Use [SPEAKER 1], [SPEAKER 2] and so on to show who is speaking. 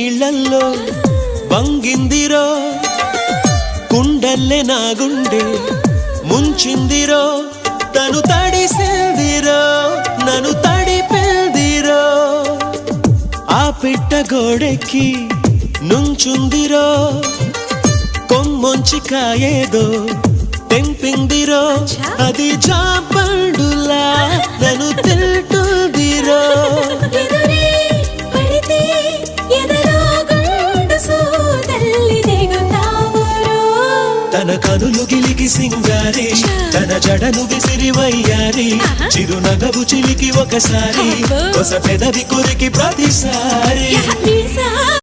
[SPEAKER 1] నీళ్ళల్లో వంగిందిరో కుండల్లే నా గుండె ముంచిందిరో తను తడిసిందిరో నన్ను తడిపిందిరో ఆ పిట్ట గోడెక్కి నుంచుందిరో కొమ్మొంచి కాయేదో తెంపిందిరో అది జాపండులా నన్ను తింటుందిరో తన కనులు గిలికి సింగారి తన జడను విసిరి వయ్యారి చిరునగవు చిలికి ఒకసారి కొస పెదవి కొరికి ప్రతిసారి